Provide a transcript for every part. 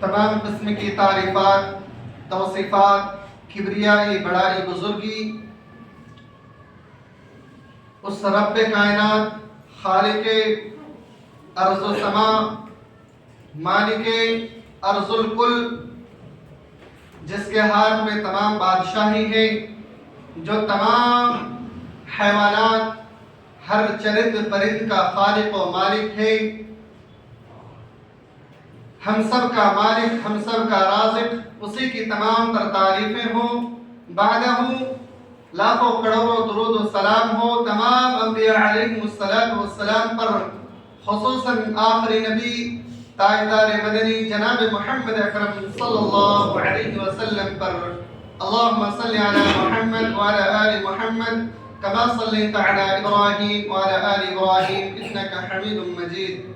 تمام قسم کی تعریفات، توصیفات، کبریائی، بڑائی، بزرگی اس رب کائنات، خالق ارض و سما، مالک ارض الکل، جس کے ہاتھ میں تمام بادشاہی ہے، جو تمام حیوانات، ہر چرند پرند کا خالق و مالک ہے، ہم سب کا مالک، ہم سب کا رازق، اسی کی تمام تر تعریفیں ہوں۔ بعدہ لاکھوں کروڑوں درود و سلام ہو تمام انبیاء علیہم السلام پر، خصوصاً آخری نبی تاجدار مدنی جناب محمد اکرم صلی اللہ علیہ وسلم پر۔ اللہم صلی علی محمد وعلی آل محمد کما صلیت علی ابراہیم وعلی آل ابراہیم انکا حمید مجید۔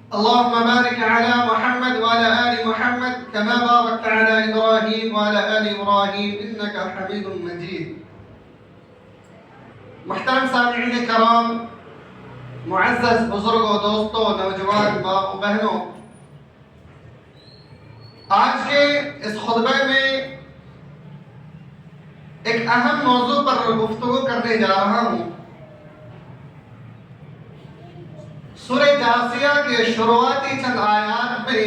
اللهم بارك على محمد وعلى آل محمد كما باركت على إبراهيم وعلى آل إبراهيم إنك حميد مجيد۔ محترم سامعین کرام، معزز بزرگوں، دوستوں، نوجوان ماں و بہنوں، آج کے اس خطبے میں ایک اہم موضوع پر گفتگو کرنے جا رہا ہوں۔ سورہ جاثیہ کے شروعاتی چند آیات میں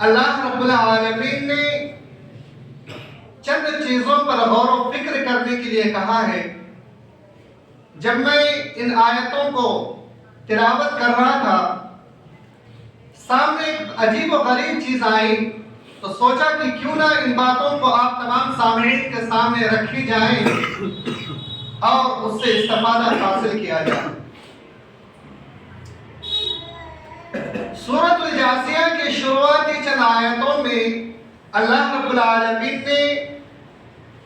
اللہ رب العالمین نے چند چیزوں پر غور و فکر کرنے کے لیے کہا ہے۔ جب میں ان آیتوں کو تلاوت کر رہا تھا، سامنے ایک عجیب و غریب چیز آئی، تو سوچا کہ کیوں نہ ان باتوں کو آپ تمام سامعین کے سامنے رکھی جائیں اور اس سے استفادہ حاصل کیا جائے۔ سورۃ الجاثیہ کے شروعاتی چند آیتوں میں اللہ رب العالمین نے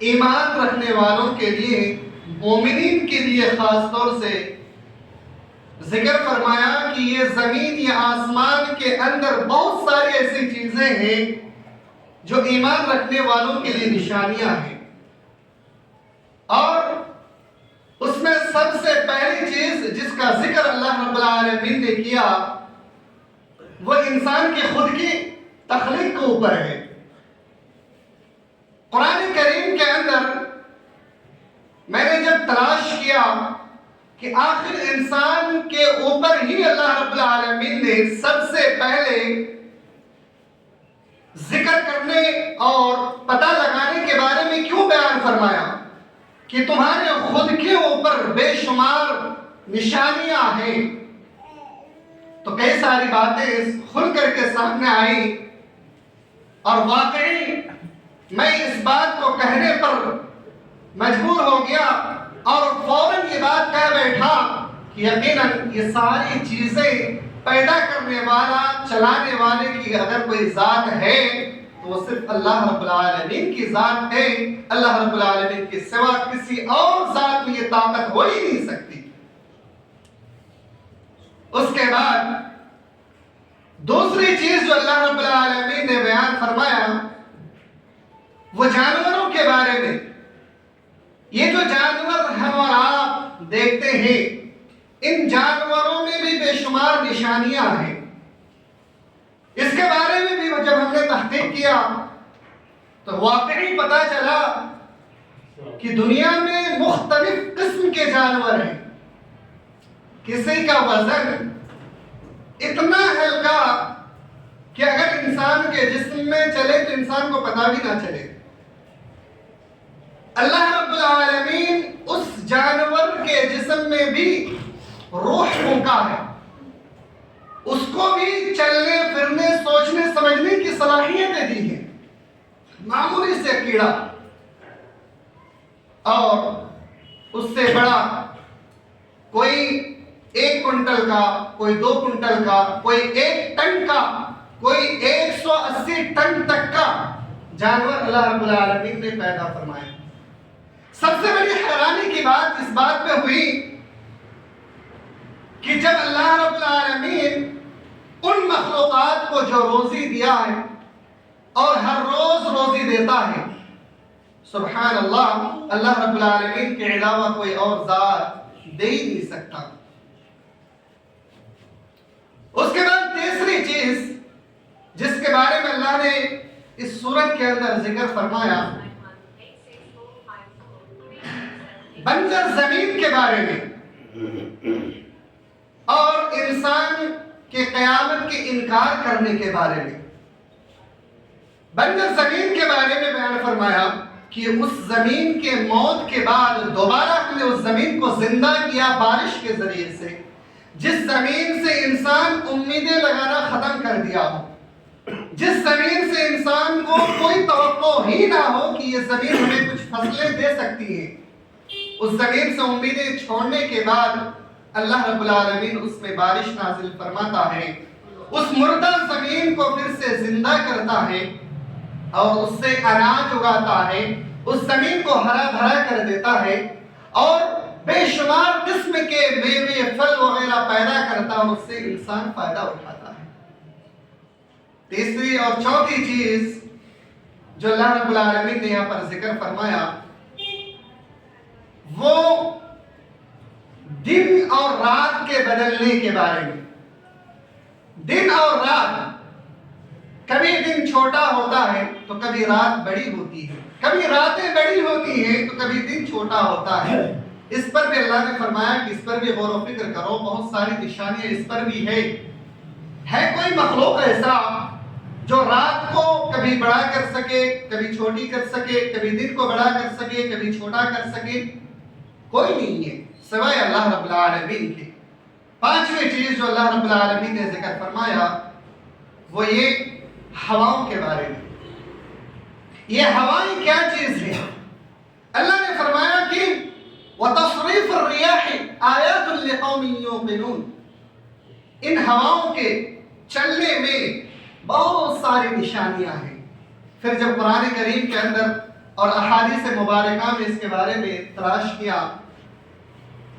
ایمان رکھنے والوں کے لیے، مومنین کے لیے خاص طور سے ذکر فرمایا کہ یہ زمین یا آسمان کے اندر بہت ساری ایسی چیزیں ہیں جو ایمان رکھنے والوں کے لیے نشانیاں ہیں، اور اس میں سب سے پہلی چیز جس کا ذکر اللہ رب العالمین نے کیا وہ انسان کی خود کی تخلیق کے اوپر ہے۔ قرآن کریم کے اندر میں نے جب تلاش کیا کہ آخر انسان کے اوپر ہی اللہ رب العالمین نے سب سے پہلے ذکر کرنے اور پتہ لگانے کے بارے میں کیوں بیان فرمایا کہ تمہارے خود کے اوپر بے شمار نشانیاں ہیں، تو کئی ساری باتیں کھل کر کے سامنے آئی، اور واقعی میں اس بات کو کہنے پر مجبور ہو گیا اور فوراً یہ بات کہہ بیٹھا کہ یقیناً یہ ساری چیزیں پیدا کرنے والا، چلانے والے کی اگر کوئی ذات ہے تو وہ صرف اللہ رب العالمین کی ذات ہے۔ اللہ رب العالمین کے سوا کسی اور ذات میں یہ طاقت ہو ہی نہیں سکتی۔ اس کے بعد دوسری چیز جو اللہ رب العالمین نے بیان فرمایا وہ جانوروں کے بارے میں۔ یہ جو جانور ہم اور آپ دیکھتے ہیں، ان جانوروں میں بھی بے شمار نشانیاں ہیں۔ اس کے بارے میں بھی جب ہم نے تحقیق کیا تو واقعی پتہ چلا کہ دنیا میں مختلف قسم کے جانور ہیں۔ کسی کا وزن اتنا ہلکا کہ اگر انسان کے جسم میں چلے تو انسان کو پتہ بھی نہ چلے۔ اللہ رب العالمین اس جانور کے جسم میں بھی روح پھونکا ہے، اس کو بھی چلنے پھرنے، سوچنے سمجھنے کی صلاحیتیں دی ہیں۔ معمولی سے کیڑا اور اس سے بڑا، کوئی 1 کنٹل کا، کوئی 2 کنٹل کا، کوئی 1 ٹن کا، کوئی 180 ٹن تک کا جانور اللہ رب العالمین نے پیدا فرمایا۔ سب سے بڑی حیرانی کی بات اس بات پہ ہوئی کہ جب اللہ رب العالمین ان مخلوقات کو جو روزی دیا ہے اور ہر روز روزی دیتا ہے، سبحان اللہ، اللہ رب العالمین کے علاوہ کوئی اور ذات دے ہی نہیں سکتا۔ اس کے بعد تیسری چیز جس کے بارے صورت کے اندر ذکر فرمایا بنجر زمین کے بارے میں اور انسان کے قیامت کے انکار کرنے کے بارے میں۔ بنجر زمین کے بارے میں بیان فرمایا کہ اس زمین کے موت کے بعد دوبارہ ہم نے اس زمین کو زندہ کیا بارش کے ذریعے سے، جس زمین سے انسان امیدیں لگانا ختم کر دیا ہو، جس زمین سے انسان کو کوئی توقع ہی نہ ہو کہ یہ زمین ہمیں کچھ فصلیں دے سکتی ہے، اس زمین سے امیدیں چھوڑنے کے بعد اللہ رب العالمین اس میں بارش نازل فرماتا ہے، اس مردہ زمین کو پھر سے زندہ کرتا ہے اور اس سے اناج اگاتا ہے، اس زمین کو ہرا بھرا کر دیتا ہے اور بے شمار قسم کے میوے پھل وغیرہ پیدا کرتا ہے اور اس سے انسان فائدہ اٹھاتا ہے۔ تیسری اور چوتھی چیز جو اللہ رب العالمین نے یہاں پر ذکر فرمایا وہ دن اور رات کے بدلنے کے بارے میں۔ دن اور رات، کبھی دن چھوٹا ہوتا ہے تو کبھی رات بڑی ہوتی ہے، کبھی راتیں بڑی ہوتی ہیں تو کبھی دن چھوٹا ہوتا ہے۔ اس پر بھی اللہ نے فرمایا کہ اس پر بھی غور و فکر کرو، بہت ساری نشانیاں اس پر بھی ہے کوئی مخلوق ایسا جو رات کو کبھی بڑا کر سکے، کبھی چھوٹی کر سکے، کبھی دن کو بڑا کر سکے، کبھی چھوٹا کر سکے؟ کوئی نہیں ہے سوائے اللہ رب العالمین کے۔ پانچویں چیز جو اللہ رب العالمین نے ذکر فرمایا وہ یہ ہواؤں کے بارے میں۔ یہ ہوائیں کیا چیز ہے؟ اللہ نے فرمایا کہ وَتَصْرِيفُ الرِّيَاحِ آيَاتٌ لِقَوْمٍ يُوقِنُونَ، ان ہواؤں کے چلنے میں بہت ساری نشانیاں ہیں۔ پھر جب قرآن کریم کے اندر اور احادیث مبارکہ میں اس کے بارے میں تلاش کیا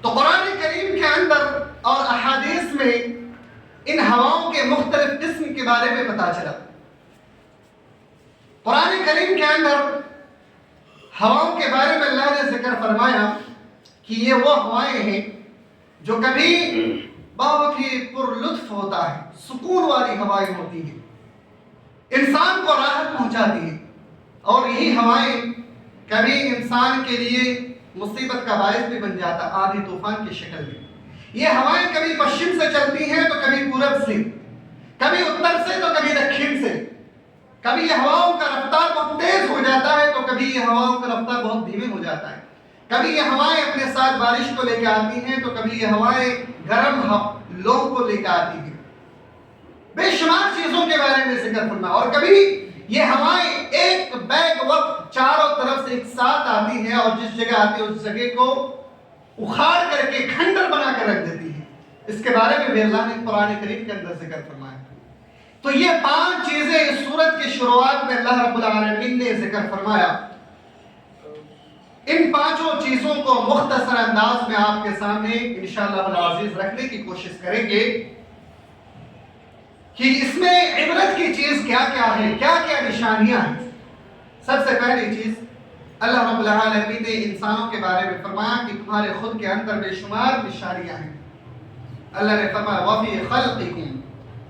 تو قرآن کریم کے اندر اور احادیث میں ان ہواؤں کے مختلف قسم کے بارے میں پتہ چلا۔ قرآن کریم کے اندر ہواؤں کے بارے میں اللہ نے ذکر فرمایا کہ یہ وہ ہوائیں ہیں جو کبھی بہت ہی پر لطف ہوتا ہے، سکون والی ہوائیں ہوتی ہیں، انسان کو راحت پہنچاتی ہیں، اور یہی ہوائیں کبھی انسان کے لیے مصیبت کا باعث بھی بن جاتا، آندھی طوفان کی شکل میں۔ یہ ہوائیں کبھی پشچم سے چلتی ہیں تو کبھی پورب سے، کبھی اتر سے تو کبھی دکھن سے، کبھی یہ ہواؤں کا رفتار بہت تیز ہو جاتا ہے تو کبھی یہ ہواؤں کا رفتار بہت دھیمے ہو جاتا ہے، کبھی یہ ہوائیں اپنے ساتھ بارش کو لے کے آتی ہیں تو کبھی یہ ہوائیں گرم لو کو لے کے آتی ہیں، بے شمار چیزوں کے بارے میں ذکر کرنا، اور کبھی یہ ہوائیں ایک بیگ وقت چاروں طرف سے ایک ساتھ آتی ہیں اور جس جگہ آتی ہے اس جگہ کو اکھاڑ کر کے کھنڈر بنا کر رکھ دیتی ہے۔ اس کے بارے میں بھی اللہ نے قرآن کریم کے اندر ذکر فرمایا۔ تو یہ پانچ چیزیں اس سورت کی شروعات میں اللہ رب العالمین نے ذکر فرمایا۔ ان پانچوں چیزوں کو مختصر انداز میں آپ کے سامنے انشاءاللہ العزیز رکھنے کی کوشش کریں گے کہ اس میں عبرت کی چیز کیا کیا ہے، کیا کیا نشانیاں ہیں۔ سب سے پہلی چیز اللہ رب العالمین نے انسانوں کے بارے میں فرمایا کہ تمہارے خود کے اندر بے شمار نشانیاں ہیں۔ اللہ نے فرمایا وَفِي خَلْقِكُمْ،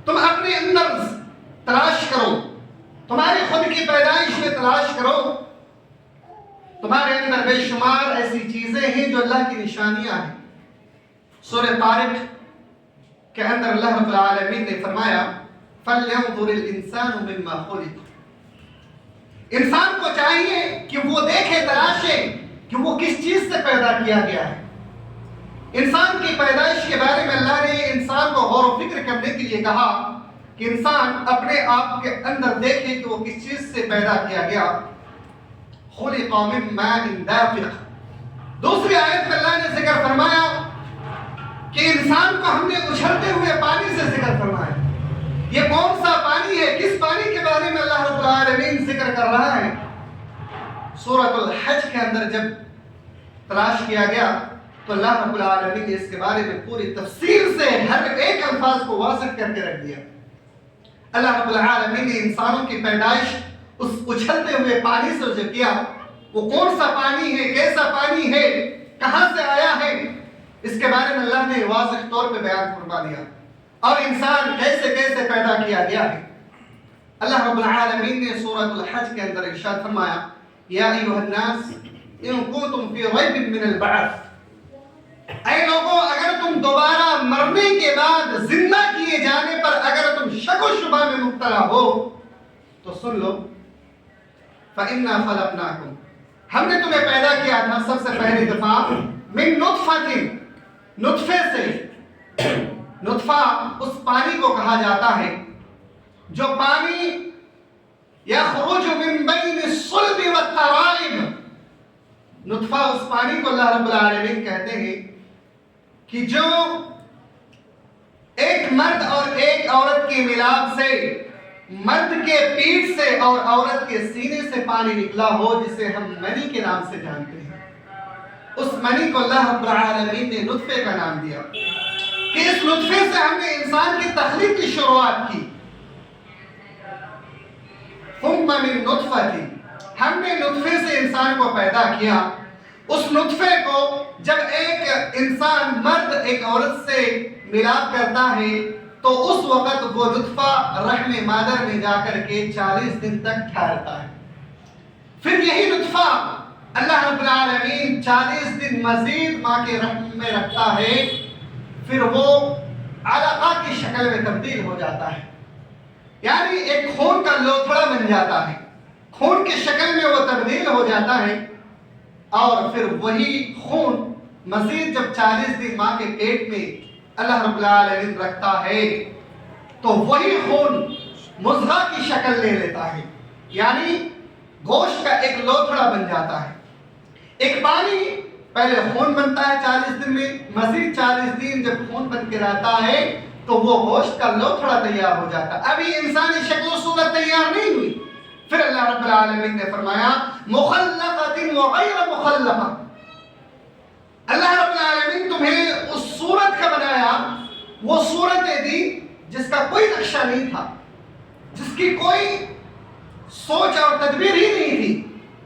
تم اپنے اندر تلاش کرو، تمہاری خود کی پیدائش میں تلاش کرو، تمہارے اندر بے شمار ایسی چیزیں ہیں جو اللہ کی نشانیاں ہیں۔ سورہ طارق کے اندر اللہ رب العالمین نے فرمایا فَلْيَنْظُرِ الْإِنسَانُ مِمَّا خُلِقَ، انسان کو چاہیے کہ وہ دیکھے، تلاشے کہ وہ کس چیز سے پیدا کیا گیا ہے۔ انسان کی پیدائش کے بارے میں اللہ نے انسان کو غور و فکر کرنے کے لیے کہا کہ انسان اپنے آپ کے اندر دیکھے کہ وہ کس چیز سے پیدا کیا گیا۔ خُلِقَ مِن مَاءٍ دَافِقٍ، دوسری آیت میں اللہ نے ذکر فرمایا کہ انسان کو ہم نے اچھلتے ہوئے پانی سے ذکر فرمایا۔ یہ کون سا پانی ہے، کس پانی کے بارے میں اللہ رب العالمین ذکر کر رہا ہے؟ سورۃ الحج کے اندر جب تلاش کیا گیا تو اللہ رب العالمین نے اس کے بارے میں پوری تفصیل سے ہر ایک الفاظ کو واضح کر کے رکھ دیا۔ اللہ رب العالمین نے انسانوں کی پیدائش اس اچھلتے ہوئے پانی سے جو کیا، وہ کون سا پانی ہے، کیسا پانی ہے، کہاں سے آیا ہے، اس کے بارے میں اللہ نے واضح طور پہ بیان فرما دیا، اور انسان کیسے کیسے پیدا کیا گیا ہے۔ اللہ رب العالمین نے سورۃ الحج کے اندر ارشاد فرمایا یا ایھا الناس ان کنتم فی ریب من البعث، اے لوگوں اگر تم دوبارہ مرنے کے بعد زندہ کیے جانے پر اگر تم شک و شبہ میں مبتلا ہو تو سن لو فإنا خلقناکم، ہم نے تمہیں پیدا کیا تھا سب سے پہلی دفعہ من نطفۃ، نطفے سے، نطفہ اس پانی کو کہا جاتا ہے جو پانی یخرج من بین الصلب والترائب، نطفہ اس پانی کو اللہ رب العالمین کہتے ہیں کہ جو ایک مرد اور ایک عورت کے ملاپ سے، مرد کے پیٹ سے اور عورت کے سینے سے پانی نکلا ہو جسے ہم منی کے نام سے جانتے ہیں، اس منی کو اللہ رب العالمین نے نطفے کا نام دیا کہ اس نطفے سے ہم نے انسان کی تخلیق کی شروعات کی۔ ثم من نطفۃ، ہم نے نطفے سے انسان کو پیدا کیا، اس نطفے کو جب ایک انسان مرد ایک عورت سے ملاپ کرتا ہے تو اس وقت وہ نطفہ رحم مادر میں جا کر کے 40 دن تک ٹھہرتا ہے، پھر یہی نطفہ اللہ رب العالمین 40 دن مزید ماں کے رحم میں رکھتا ہے، پھر وہ علقہ کی شکل میں تبدیل ہو جاتا ہے، یعنی ایک خون کا لوتھڑا بن جاتا ہے، خون کی شکل میں وہ تبدیل ہو جاتا ہے، اور پھر وہی خون مزید جب 40 دن ماں کے پیٹ میں اللہ رب العالمین رکھتا ہے تو وہی خون مضغہ کی شکل لے لیتا ہے، یعنی گوشت کا ایک لوتھڑا بن جاتا ہے۔ ایک پانی پہلے خون بنتا ہے 40 دن میں، مزید 40 دن جب خون بن کے رہتا ہے تو وہ گوشت کا لوتھڑا تیار ہو جاتا ہے، ابھی انسانی شکل و صورت تیار نہیں ہوئی۔ پھر اللہ رب العالمین نے فرمایا مخلقۃ وغیر مخلقہ، اللہ رب العالمین تمہیں اس صورت کا بنایا، وہ صورتیں دی جس کا کوئی نقشہ نہیں تھا، جس کی کوئی سوچ اور تدبیر ہی نہیں تھی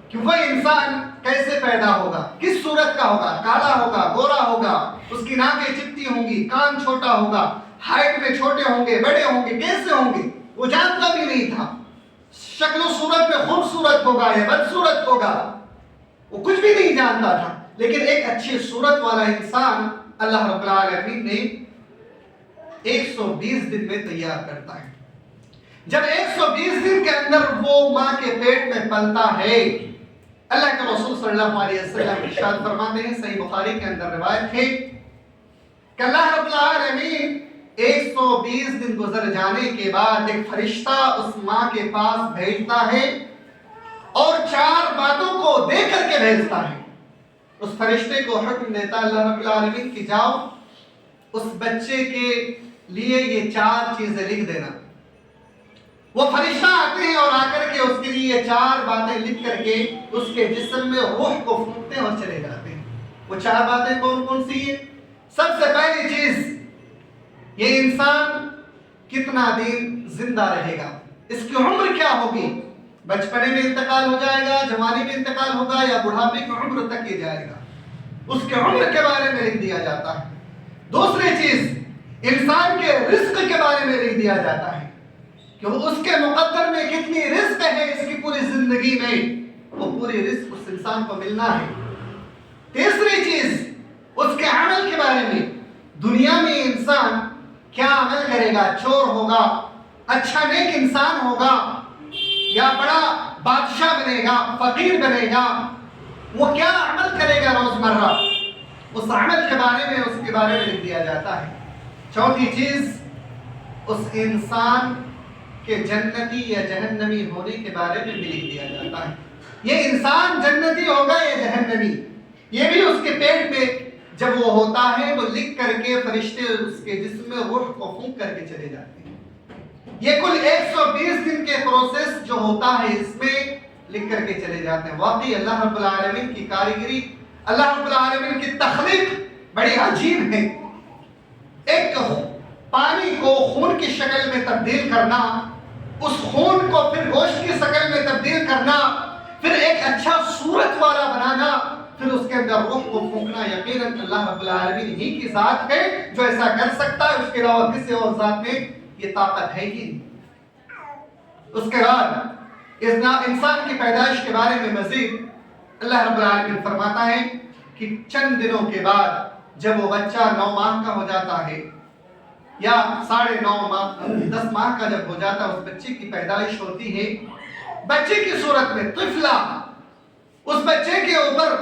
کہ وہ انسان کیسے پیدا ہوگا، کس صورت کا ہوگا، کالا ہوگا، گورا ہوگا، اس کی ناکیں چپٹی ہوں گی، کان چھوٹا ہوگا، ہائٹ میں چھوٹے ہوں گے، بڑے ہوں گے، کیسے ہوں گے، وہ جانتا بھی نہیں تھا، شکل و صورت میں خوبصورت ہوگا یا بدصورت ہوگا، وہ کچھ بھی نہیں جانتا تھا، لیکن ایک اچھی صورت والا انسان اللہ رب العالمین نے 120 دن میں تیار کرتا ہے۔ جب 120 دن کے اندر وہ ماں کے پیٹ میں پلتا ہے، اللہ کے رسول صلی اللہ علیہ وسلم ارشاد فرماتے ہیں، صحیح بخاری کے اندر روایت ہے کہ اللہ رب العالمین 120 دن گزر جانے کے بعد ایک فرشتہ اس ماں کے پاس بھیجتا ہے اور 4 باتوں کو دے کر کے بھیجتا ہے۔ اس فرشتے کو حکم دیتا اللہ رب العالمین کہ جاؤ اس بچے کے لیے یہ 4 چیزیں لکھ دینا۔ وہ فرشتہ آتے ہیں اور آ کر کے اس کے لیے یہ 4 باتیں لکھ کر کے اس کے جسم میں روح کو پھونکتے ہیں اور چلے جاتے ہیں۔ وہ 4 باتیں کون کون سی ہیں؟ سب سے پہلی چیز، یہ انسان کتنا دن زندہ رہے گا، اس کی عمر کیا ہوگی، بچپنے میں انتقال ہو جائے گا، جوانی میں انتقال ہوگا یا بڑھاپے کی عمر تک یہ جائے گا، اس کے عمر کے بارے میں لکھ دیا جاتا ہے۔ دوسری چیز، انسان کے رزق کے بارے میں لکھ دیا جاتا ہے کہ اس کے مقدر میں کتنی رزق ہے اس کی پوری زندگی میں، وہ پوری رزق اس انسان کو ملنا ہے۔ تیسری چیز، اس کے عمل کے بارے میں، دنیا میں انسان کیا عمل کرے گا، چور ہوگا، اچھا نیک انسان ہوگا یا بڑا بادشاہ بنے گا، فقیر بنے گا، وہ کیا عمل کرے گا روزمرہ، اس عمل کے بارے میں اس کے بارے میں لکھ دیا جاتا ہے۔ چوتھی چیز، اس انسان کے جنتی یا جہنمی ہونے کے بارے میں بھی لکھ دیا جاتا ہے، یہ انسان جنتی ہوگا یا جہنمی، یہ بھی اس کے پیٹ میں جب وہ ہوتا ہے تو لکھ کر کے فرشتے اس کے جسم میں روح کو پھونک کر کے چلے جاتے ہیں۔ یہ کل 120 دن کے پروسیس جو ہوتا ہے اس میں لکھ کر کے چلے جاتے ہیں۔ واقعی اللہ رب العالمین کی کاریگری، اللہ رب العالمین کی تخلیق بڑی عجیب ہے۔ ایک پانی کو خون کی شکل میں تبدیل کرنا، اس خون کو پھر گوشت کی شکل میں تبدیل کرنا، پھر ایک اچھا صورت والا بنانا، پھر اس کے اندر روح کو پھونکنا، یقیناً اللہ رب العالمین ہی کی ذات ہے جو ایسا کر سکتا ہے، اس کے علاوہ کسی اور ذات میں یہ طاقت ہے ہی نہیں۔ اس کے بعد انسان کی پیدائش کے بارے میں مزید اللہ رب العالمین فرماتا ہے کہ چند دنوں کے بعد جب وہ بچہ 9 ماہ کا ہو جاتا ہے یا 9.5 ماہ 10 ماہ کا جب ہو جاتا ہے، اس بچے کی پیدائش ہوتی ہے، بچے کی صورت میں طفلہ، اس بچے کے اوپر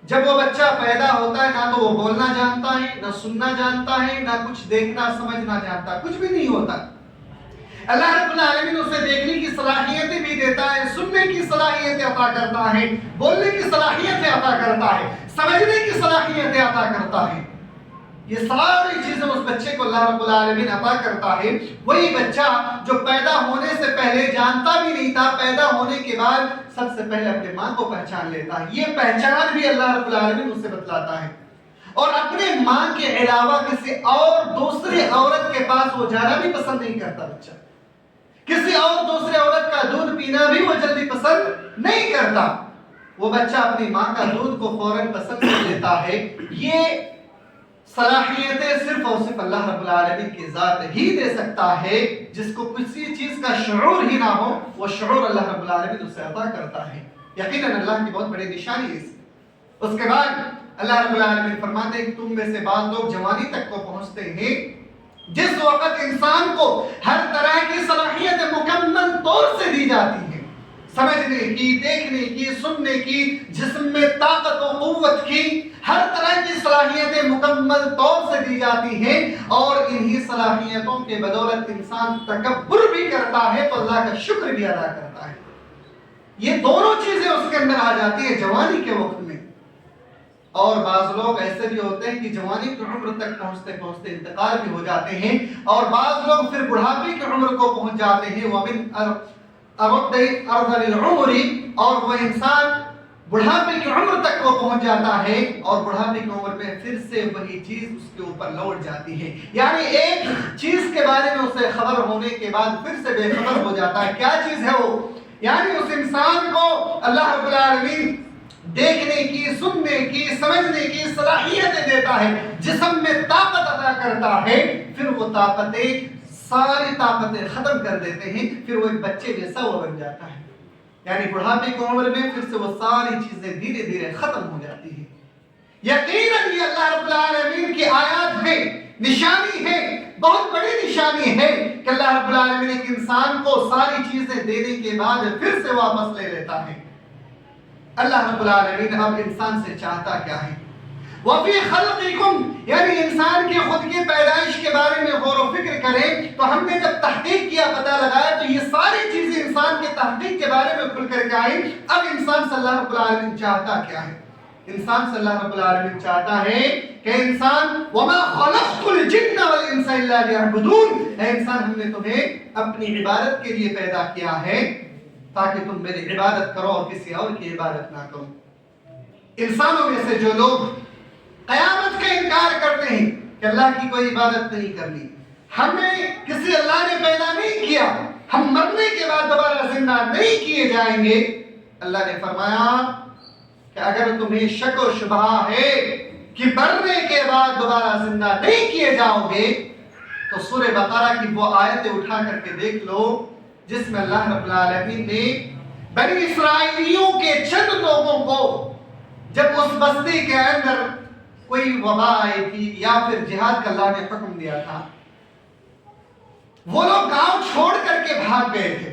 جب وہ بچہ پیدا ہوتا ہے نہ تو وہ بولنا جانتا ہے، نہ سننا جانتا ہے، نہ کچھ دیکھنا سمجھنا جانتا، کچھ بھی نہیں ہوتا۔ اللہ رب العالمین اسے دیکھنے کی صلاحیتیں بھی دیتا ہے، سننے کی صلاحیتیں عطا کرتا ہے، بولنے کی صلاحیتیں عطا کرتا ہے، سمجھنے کی صلاحیتیں عطا کرتا ہے۔ یہ ساری چیزیں اس بچے کو اللہ رب العالمین عطا کرتا ہے۔ وہی بچہ جو پیدا ہونے سے پہلے جانتا بھی نہیں تھا، پیدا ہونے کے بعد سب سے پہلے اپنے ماں کو پہچان لیتا ہے۔ یہ پہچان بھی اللہ رب العالمین اسے بتلاتا ہے، اور اپنے ماں کے علاوہ کسی اور دوسری عورت کے پاس وہ جانا بھی پسند نہیں کرتا بچہ، کسی اور دوسری عورت کا دودھ پینا بھی وہ جلدی پسند نہیں کرتا۔ وہ بچہ اپنی ماں کا دودھ کو فوراً پسند کر لیتا ہے۔ یہ صلاحیتیں صرف اور صرف اللہ رب العالمین کی ذات ہی دے سکتا ہے۔ جس کو کسی چیز کا شعور ہی نہ ہو، وہ شعور اللہ رب العالمین اسے عطا کرتا ہے۔ یقیناً اللہ کی بہت بڑی نشانی ہے اس کے بعد اللہ رب العالمین فرماتے ہیں کہ تم میں سے بعض لوگ جوانی تک کو پہنچتے ہیں، جس وقت انسان کو ہر طرح کی صلاحیت مکمل طور سے دی جاتی ہے، سمجھنے کی، دیکھنے کی، سننے کی، جسم میں طاقت و قوت کی، ہر طرح کی صلاحیتیں مکمل طور سے دی جاتی ہیں، اور انہی صلاحیتوں کے بدولت انسان تکبر بھی کرتا ہے تو اللہ کا شکر بھی ادا کرتا ہے۔ یہ دونوں چیزیں اس کے اندر آ جاتی ہے جوانی کے وقت میں۔ اور بعض لوگ ایسے بھی ہوتے ہیں کہ جوانی کی عمر تک پہنچتے پہنچتے انتقال بھی ہو جاتے ہیں، اور بعض لوگ پھر بڑھاپے کی عمر کو پہنچ جاتے ہیں۔ وَمِنْ أَرْضَ الْعُمُرِ، اور وہ انسان بڑھاپے کی عمر تک وہ پہنچ جاتا ہے، اور بڑھاپے کی عمر میں پھر سے وہی چیز اس کے اوپر لوٹ جاتی ہے۔ یعنی ایک چیز کے بارے میں اسے خبر ہونے کے بعد پھر سے بے خبر ہو جاتا ہے۔ کیا چیز ہے وہ؟ یعنی اس انسان کو اللہ رب العالمین دیکھنے کی، سننے کی، سمجھنے کی صلاحیتیں دیتا ہے، جسم میں طاقت عطا کرتا ہے، پھر وہ ساری طاقتیں ختم کر دیتے ہیں، پھر وہ ایک بچے جیسا وہ بن جاتا ہے۔ یعنی بڑھاپے کی عمر میں پھر سے وہ ساری چیزیں دھیرے دھیرے ختم ہو جاتی ہیں۔ یقیناً یہ اللہ رب العالمین کی آیات ہے، نشانی ہے، بہت بڑی نشانی ہے کہ اللہ رب العالمین ایک انسان کو ساری چیزیں دینے کے بعد پھر سے واپس لے لیتا ہے۔ اللہ رب العالمین اب انسان سے چاہتا کیا ہے؟ وَفِي خَلْقِكُمْ، یعنی انسان کی خود کی پیدائش کے بارے میں غور و فکر کریں تو ہم نے جب تحقیق کیا، پتہ لگایا تو یہ ساری چیزیں انسان کے تحقیق کے بارے میں کھل کر کے آئیں۔ اب انسان سے اللہ رب العالمین چاہتا کیا ہے؟ انسان سے اللہ رب العالمین چاہتا ہے کہ انسان وَمَا خَلَقْتُ الْجِنَّ وَالْإِنسَ إِلَّا لِيَعْبُدُونَ، اے انسان ہم نے تمہیں اپنی عبادت کے لیے پیدا کیا ہے تاکہ تم میری عبادت کرو اور کسی اور کی عبادت نہ کرو۔ انسانوں میں سے جو لوگ قیامت کا انکار کرتے ہیں کہ اللہ کی کوئی عبادت نہیں کرنی، ہمیں کسی اللہ نے پیدا نہیں کیا، ہم مرنے کے بعد دوبارہ زندہ نہیں کیے جائیں گے، اللہ نے فرمایا کہ اگر تمہیں شک و شبہ ہے کہ مرنے کے بعد دوبارہ زندہ نہیں کیے جاؤ گے تو سورہ بقرہ کی وہ آیتیں اٹھا کر کے دیکھ لو جس میں اللہ رب العالمین نے بنی اسرائیلیوں کے چند لوگوں کو جب اس بستی کے اندر کوئی وبا آئی تھی یا پھر جہاد کا اللہ نے حکم دیا تھا، وہ لوگ گاؤں چھوڑ کر کے بھاگ گئے تھے۔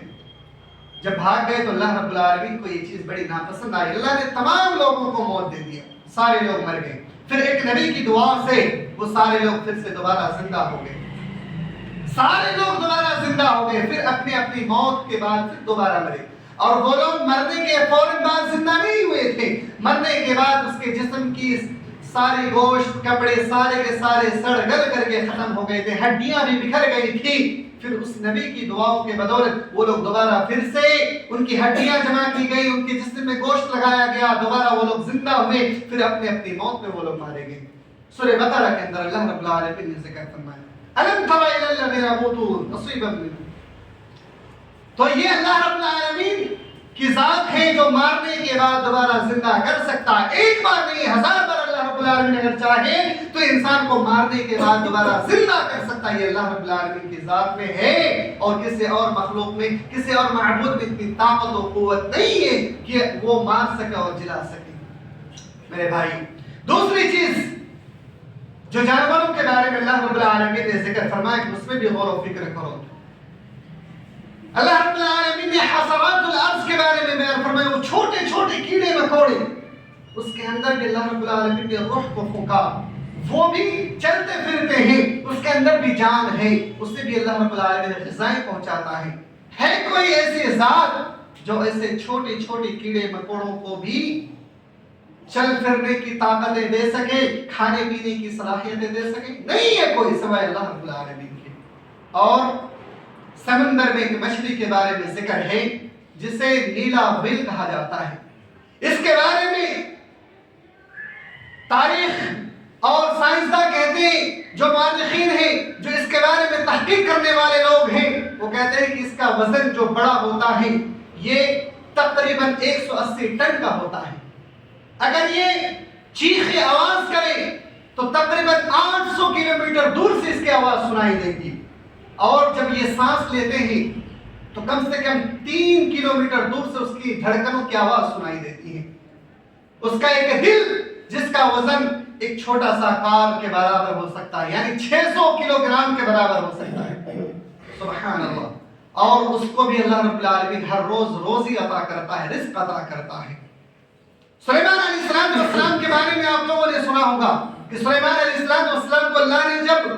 جب بھاگ گئے تو اللہ رب العالمین کو یہ چیز بڑی ناپسند آئی، اللہ نے تمام لوگوں کو موت دے دیا، سارے لوگ مر گئے۔ پھر ایک نبی کی دعا سے وہ سارے لوگ پھر سے دوبارہ زندہ ہو گئے، سارے لوگ دوبارہ زندہ ہو گئے، پھر اپنی اپنی موت کے بعد پھر دوبارہ مرے۔ اور وہ لوگ مرنے کے فوراً بعد زندہ نہیں ہوئے تھے، مرنے کے بعد اس کے جسم کی سارے گوشت، کپڑے سارے کے سارے سڑ گل کر کے ختم ہو گئے تھے، ہڈیاں بھی بکھر گئی تھی۔ پھر اس نبی کی دعاؤں کے بدولت وہ لوگ دوبارہ پھر سے ان کی ہڈیاں جمع کی گئی، ان کے جسم میں گوشت لگایا گیا، دوبارہ وہ لوگ زندہ ہوئے، پھر اپنی اپنی موت میں وہ لوگ مارے گئے۔ سورہ بقرہ کے اندر اللہ رب العالمین نے ذکر فرمایا أَلَمْ تَرَ إِلَى الَّذِينَ أُوتُوا نَصِيبًا مِنْهُ، تو یہ اللہ رب العالمین کی ذات ہے جو مارنے کے بعد دوبارہ زندہ کر سکتا ہے، ایک بار نہیں، 1000 بار اللہ رب رب العالمین اگر چاہے تو انسان کو مارنے کے بعد دوبارہ زندہ کر سکتا ہے. یہ اللہ رب العالمین کی ذات میں ہے اور کسی اور مخلوق میں، کسی اور معبود میں اتنی طاقت و قوت نہیں ہے کہ وہ مار سکے اور جلا سکے. میرے بھائی، دوسری چیز جو جانوروں کے بارے میں اللہ رب العالمین نے ذکر فرمایا کہ اس میں بھی غور و فکر کرو. اللہ رب العالمین نے حشرات الارض کے بارے میں بیان فرمایا، وہ چھوٹے چھوٹے کیڑے مکوڑے، اس کے اندر بھی اللہ رب العالمین نے روح کو پھونکا، وہ بھی چلتے پھرتے ہیں، اس کے اندر بھی جان ہے، اس سے بھی اللہ رب العالمین غذائیں پہنچاتا ہے. ہے کوئی ایسی ذات جو ایسے چھوٹے چھوٹے کیڑے مکوڑوں کو بھی چل پھرنے کی طاقتیں دے سکے، کھانے پینے کی صلاحیتیں دے سکے؟ نہیں ہے کوئی سوائے اللہ رب العالمین کے. اور سمندر میں ایک مچھلی کے بارے میں ذکر ہے جسے نیلا ویل کہا جاتا ہے. اس کے بارے میں تاریخ اور سائنسداں کہتے ہیں، جو مورخین ہیں، جو اس کے بارے میں تحقیق کرنے والے لوگ ہیں، وہ کہتے ہیں کہ اس کا وزن جو بڑا ہوتا ہے یہ تقریباً 180 ٹن کا ہوتا ہے. اگر یہ چیخ آواز کرے تو تقریباً 800 کلومیٹر دور سے اس کی آواز سنائی دے گی، اور جب یہ سانس لیتے ہیں تو کم سے کم 3 کلومیٹر دور سے اس کی دھڑکنوں کی آواز سنائی دیتی ہے. اس کا ایک دل جس کا وزن ایک چھوٹا سا کار کے برابر ہو سکتا ہے، یعنی 600 کلو گرام کے برابر ہو سکتا ہے. سبحان اللہ. اور اس کو بھی اللہ رب العالمین ہر روز روزی عطا کرتا ہے، رزق عطا کرتا ہے. سلیمان علیہ السلام کے بارے میں آپ لوگوں نے سنا ہوگا کہ سلیمان علیہ السلام کو اللہ نے جب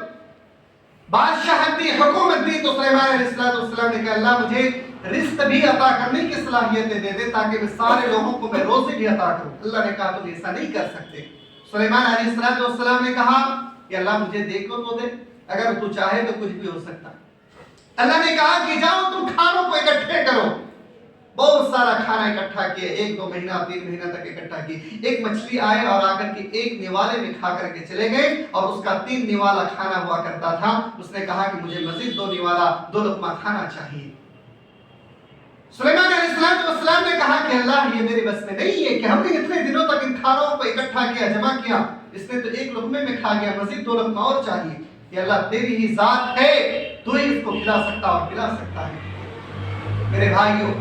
بادشاہت دی، حکومت دی، تو سلیمان علیہ السلام نے کہا اللہ مجھے رزق بھی عطا کرنے کی صلاحیتیں دے دے تاکہ میں سارے لوگوں کو میں روزی بھی عطا کروں. اللہ نے کہا تم ایسا نہیں کر سکتے. سلیمان علیہ السلام نے کہا کہ اللہ مجھے دیکھو تو دے، اگر تو چاہے تو کچھ بھی ہو سکتا. اللہ نے کہا کہ جاؤ تم کھانوں کو اکٹھے کرو. بہت سارا کھانا اکٹھا کیا، 1-2 مہینہ 3 مہینہ تک اکٹھا کی. ایک مچھلی آئے اور آ کر کے ایک نوالے میں کھا کر کے چلے گئے، اور اس کا 3 نوالا کھانا ہوا کرتا تھا. اس نے کہا کہ مجھے مزید 2 نوالا 2 لقمہ کھانا چاہیے. سلیمان علیہ السلام نے کہا کہ اللہ یہ میرے بس میں نہیں ہے کہ ہم نے اتنے دنوں تک ان کھانوں کو اکٹھا کیا، جمع کیا، اس نے تو 1 لقمے میں کھا گیا، مزید 2 لقمہ اور چاہیے. کہ اللہ تیری ہی ذات ہے، تو ہی اس کو کھلا سکتا اور پلا سکتا ہے. میرے بھائیوں،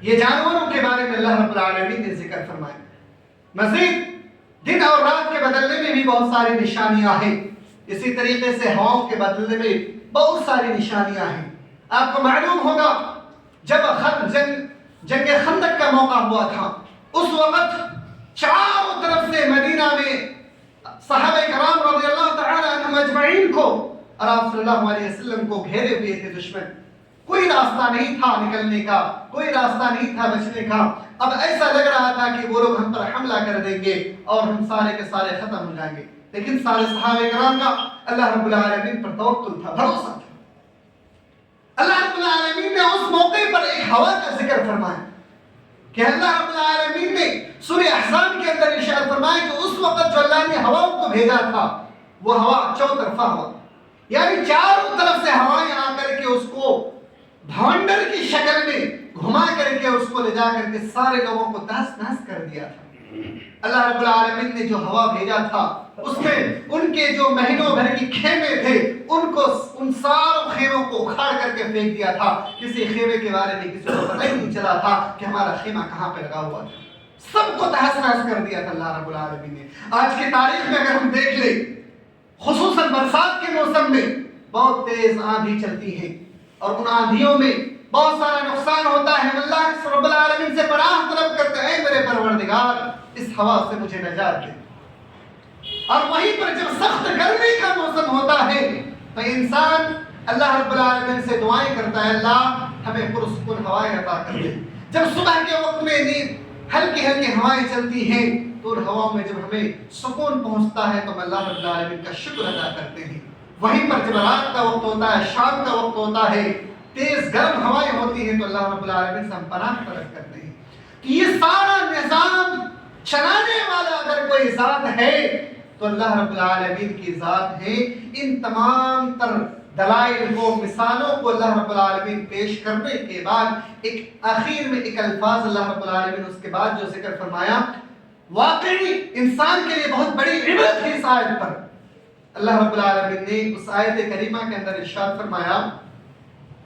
یہ جانوروں کے بارے میں اللہ رب العالمین نے ذکر فرمایا. مزید دن اور رات کے بدلنے میں بھی بہت ساری نشانیاں ہیں. اسی طریقے سے ہواؤں کے بدلنے میں بہت ساری نشانیاں ہیں. آپ کو معلوم ہوگا جب جنگ خندق کا موقع ہوا تھا، اس وقت چاروں طرف سے مدینہ میں صحابہ کرام رضی اللہ تعالی عنہم اجمعین کو اور آپ صلی اللہ علیہ وسلم کو گھیرے ہوئے تھے دشمن. کوئی راستہ نہیں تھا نکلنے کا، کوئی راستہ نہیں تھا بچنے کا. اب ایسا لگ رہا تھا کہ وہ لوگ ہم پر حملہ کر دیں گے اور ہم سارے کے سارے ختم ہو جائیں گے. لیکن سارے صحابہ کرام کا اللہ رب العالمین پر توکل تھا، بھروسہ تھا. اللہ رب العالمین نے اس موقع پر ایک ہوا کا ذکر فرمایا کہ اللہ رب العالمین نے سورہ احزاب کے اندر ارشاد فرمایا کہ اس وقت جو اللہ نے ہواؤں کو بھیجا تھا وہ ہوا چوطرفہ ہوا، یعنی چاروں طرف سے ہوائیں آ کر کے اس کو بھونڈر کی شکل میں گھما کر کے اس کو لے جا کر کے سارے لوگوں کو تہس نہس کر دیا تھا. اللہ رب العالمین نے جو ہوا بھیجا تھا اس میں ان کے جو مہینوں بھر کی خیمے تھے ان ساروں خیموں کو اکھاڑ کر کے پھینک دیا تھا. کسی خیمے کے بارے میں کسی کو پتہ ہی نہیں چلا تھا کہ ہمارا خیمہ کہاں پہ لگا ہوا تھا. سب کو تہس نہس کر دیا تھا اللہ رب العالمین نے. آج کی تاریخ میں اگر ہم دیکھ لیں، خصوصاً برسات کے موسم میں بہت تیز آندھی چلتی ہے اور ان آندھیوں میں بہت سارا نقصان ہوتا ہے. اللہ رب العالمین سے پناہ طلب کرتے ہیں، اے میرے پروردگار اس ہوا سے مجھے نجات دے. اور وہیں پر جب سخت گرمی کا موسم ہوتا ہے تو انسان اللہ رب العالمین سے دعائیں کرتا ہے، اللہ ہمیں پرسکون ہوائیں عطا کر دے. جب صبح کے وقت میں نیند ہلکی ہلکی ہوائیں چلتی ہیں تو ان ہواؤں میں جب ہمیں سکون پہنچتا ہے تو ہم اللہ رب العالمین کا شکر ادا کرتے ہیں. وہیں پر جب رات کا وقت ہوتا ہے، شام کا وقت ہوتا ہے، تیز گرم ہوائیں ہوتی ہیں تو اللہ رب العالمین سے ہم پناہ طلب کرتے ہیں. یہ سارا نظام چلانے والا اگر کوئی ذات ہے تو اللہ رب العالمین کی ذات ہے. ان تمام تر دلائل کو، مثالوں کو اللہ رب العالمین پیش کرنے کے بعد ایک آخر میں ایک الفاظ اللہ رب العالمین اس کے بعد جو ذکر فرمایا، واقعی انسان کے لیے بہت بڑی عبرت ہے اس آیت پر۔ اللہ رب العالمین نے اس آیت کریمہ کے اندر ارشاد فرمایا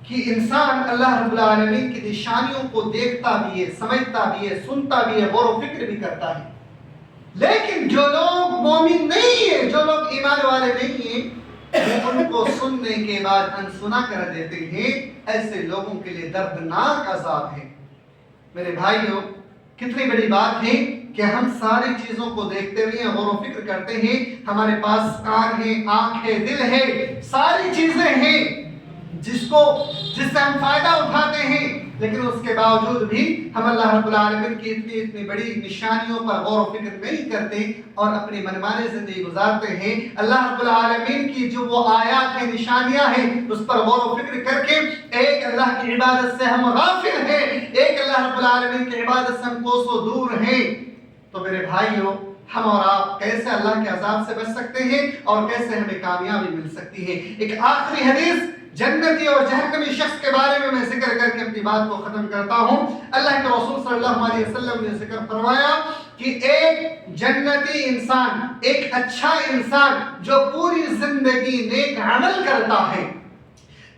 کہ انسان اللہ رب العالمین کی نشانیوں کو دیکھتا بھی ہے، سمجھتا بھی ہے، سنتا بھی ہے، غور و فکر بھی کرتا ہے، لیکن جو لوگ مومن نہیں ہیں، جو لوگ ایمان والے نہیں ہیں، وہ ان کو سننے کے بعد انسنا کر دیتے ہیں۔ ایسے لوگوں کے لیے دردناک عذاب ہے۔ میرے بھائیوں، کتنی بڑی بات ہے کہ ہم ساری چیزوں کو دیکھتے ہوئے غور و فکر کرتے ہیں، ہمارے پاس کان ہے، آنکھ ہے، دل ہے، ساری چیزیں ہیں جس سے ہم فائدہ اٹھاتے ہیں، لیکن اس کے باوجود بھی ہم اللہ رب العالمین کی اتنی بڑی نشانیوں پر غور و فکر نہیں کرتے اور اپنی منمانی زندگی گزارتے ہیں۔ اللہ رب العالمین کی جو وہ آیات ہیں، نشانیاں ہیں، اس پر غور و فکر کر کے ایک اللہ کی عبادت سے ہم غافل ہیں، ایک اللہ رب العالمین کی عبادت سے ہم کوسوں دور ہیں۔ تو میرے بھائیوں، ہم اور آپ کیسے اللہ کے عذاب سے بچ سکتے ہیں اور کیسے ہمیں کامیابی مل سکتی ہے؟ ایک آخری حدیث جنتی اور جہنمی شخص کے بارے میں ذکر کر کے اپنی بات کو ختم کرتا ہوں۔ اللہ کے رسول صلی اللہ علیہ وسلم نے ذکر فرمایا کہ ایک جنتی انسان، ایک اچھا انسان جو پوری زندگی نیک عمل کرتا ہے،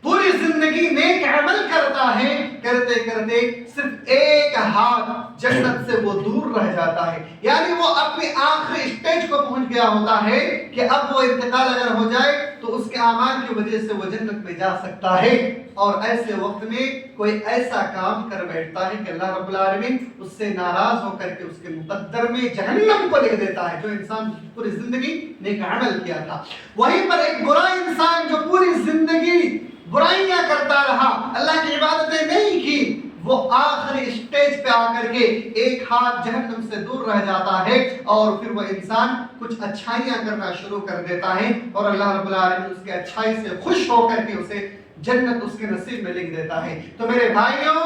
پوری زندگی نیک عمل کرتا ہے، کرتے کرتے صرف ایک ہاتھ جنت سے وہ دور رہ جاتا ہے، یعنی وہ اپنی آخری اسٹیج کو پہنچ گیا ہوتا ہے کہ اب وہ انتقال اگر ہو جائے تو اس کے اعمال کی وجہ سے وہ جنت میں جا سکتا ہے۔ اور ایسے وقت میں کوئی ایسا کام کر بیٹھتا ہے کہ اللہ رب العالمین اس سے ناراض ہو کر کے اس کے مقدر میں جہنم کو لکھ دیتا ہے، جو انسان پوری زندگی نیک عمل کیا تھا۔ وہیں پر ایک برا انسان جو پوری زندگی برائیاں کرتا رہا، اللہ کی عبادتیں نہیں کی، وہ آخری اسٹیج پہ آ کر کے ایک ہاتھ جہنم سے دور رہ جاتا ہے اور پھر وہ انسان کچھ اچھائیاں کرنا شروع کر دیتا ہے اور اللہ رب العالمین اس کے اچھائی سے خوش ہو کر کے اسے جنت اس کے نصیب میں لکھ دیتا ہے۔ تو میرے بھائیوں،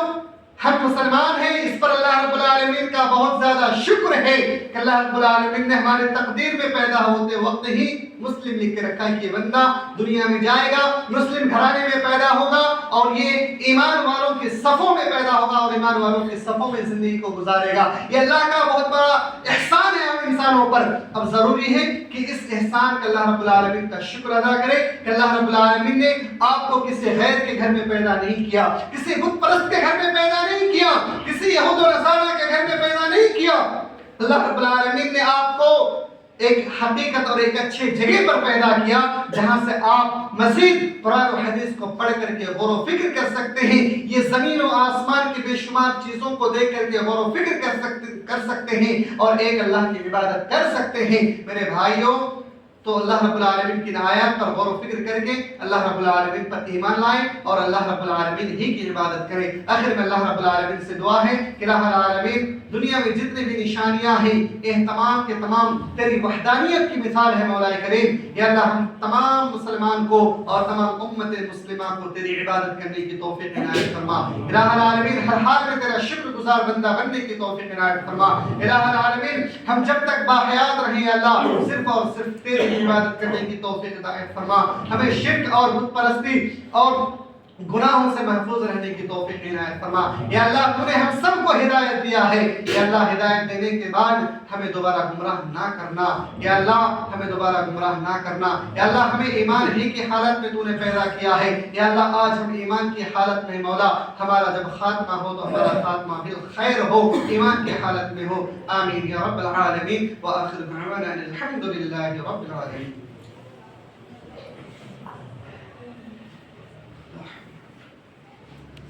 ہم مسلمان ہیں، اس پر اللہ رب العالمین کا بہت زیادہ شکر ہے کہ اللہ رب العالمین نے ہمارے تقدیر میں پیدا ہوتے وقت ہی مسلم لکھ کے رکھا ہے کہ یہ بندہ دنیا میں جائے گا، مسلم گھرانے میں پیدا ہوگا اور یہ ایمان والوں کے صفوں میں پیدا ہوگا اور ایمان والوں کے صفوں میں زندگی کو گزارے گا۔ یہ اللہ کا بہت بڑا احسان ہے ہم انسانوں پر۔ اب ضروری ہے کہ اس احسان کا اللہ رب العالمین کا شکر ادا کرے کہ اللہ رب العالمین نے آپ کو کسی غیر کے گھر میں پیدا نہیں کیا، کسی بت پرست کے گھر میں پیدا نہیں کیا، کسی یہود و نصارہ کے گھر میں پیدا نہیں کیا۔ اللہ رب العالمین نے آپ کو ایک حقیقت اور ایک اچھے جگہ پر پیدا کیا جہاں سے آپ مزید قرآن و حدیث کو پڑھ کر کے غور و فکر کر سکتے ہیں، یہ زمین و آسمان کی بے شمار چیزوں کو دیکھ کر کے غور و فکر کر سکتے ہیں اور ایک اللہ کی عبادت کر سکتے ہیں۔ میرے بھائیوں، تو اللہ رب العالمین کی آیات پر غور و فکر کر کے اللہ رب العالمین پر ایمان لائیں اور اللہ رب العالمین ہی کی عبادت کریں۔ آخر میں اللہ رب العالمین سے دعا ہے کہ اللہ العالمین دنیا میں جتنے بھی نشانیاں ہیں، یہ تمام کے تمام تیری وحدانیت کی مثال ہے مولا کریم۔ یا اللہ، ہم تمام مسلمان کو اور تمام امت مسلمہ کو تیری عبادت کرنے کی توفیق عنایت فرما۔ الہ العالمین، ہر حال میں تیرا شکر گزار بندہ بننے کی توفیق عنایت فرما۔ الہ العالمین، ہم جب تک باحیات رہیں اللہ، صرف اور صرف تیری عبادت کرنے کی توفیق عنایت فرما۔ ہمیں شرک اور بت پرستی اور گناہوں سے محفوظ رہنے کی توفیق عنایت فرما۔ یا اللہ، تو نے ہم سب کو ہدایت دیا ہے، یا اللہ ہدایت دینے کے بعد ہمیں دوبارہ گمراہ نہ کرنا، یا اللہ ہمیں دوبارہ گمراہ نہ کرنا۔ یا اللہ، ہمیں ایمان ہی کی حالت میں تو نے پیدا کیا ہے، یا اللہ آج ہم ایمان کی حالت میں مولا، ہمارا جب خاتمہ ہو تو ہمارا خاتمہ بالخیر ہو، ایمان کی حالت میں ہو۔ آمین یا رب العالمین، وآخر دعوانا الحمد للہ رب العالمین۔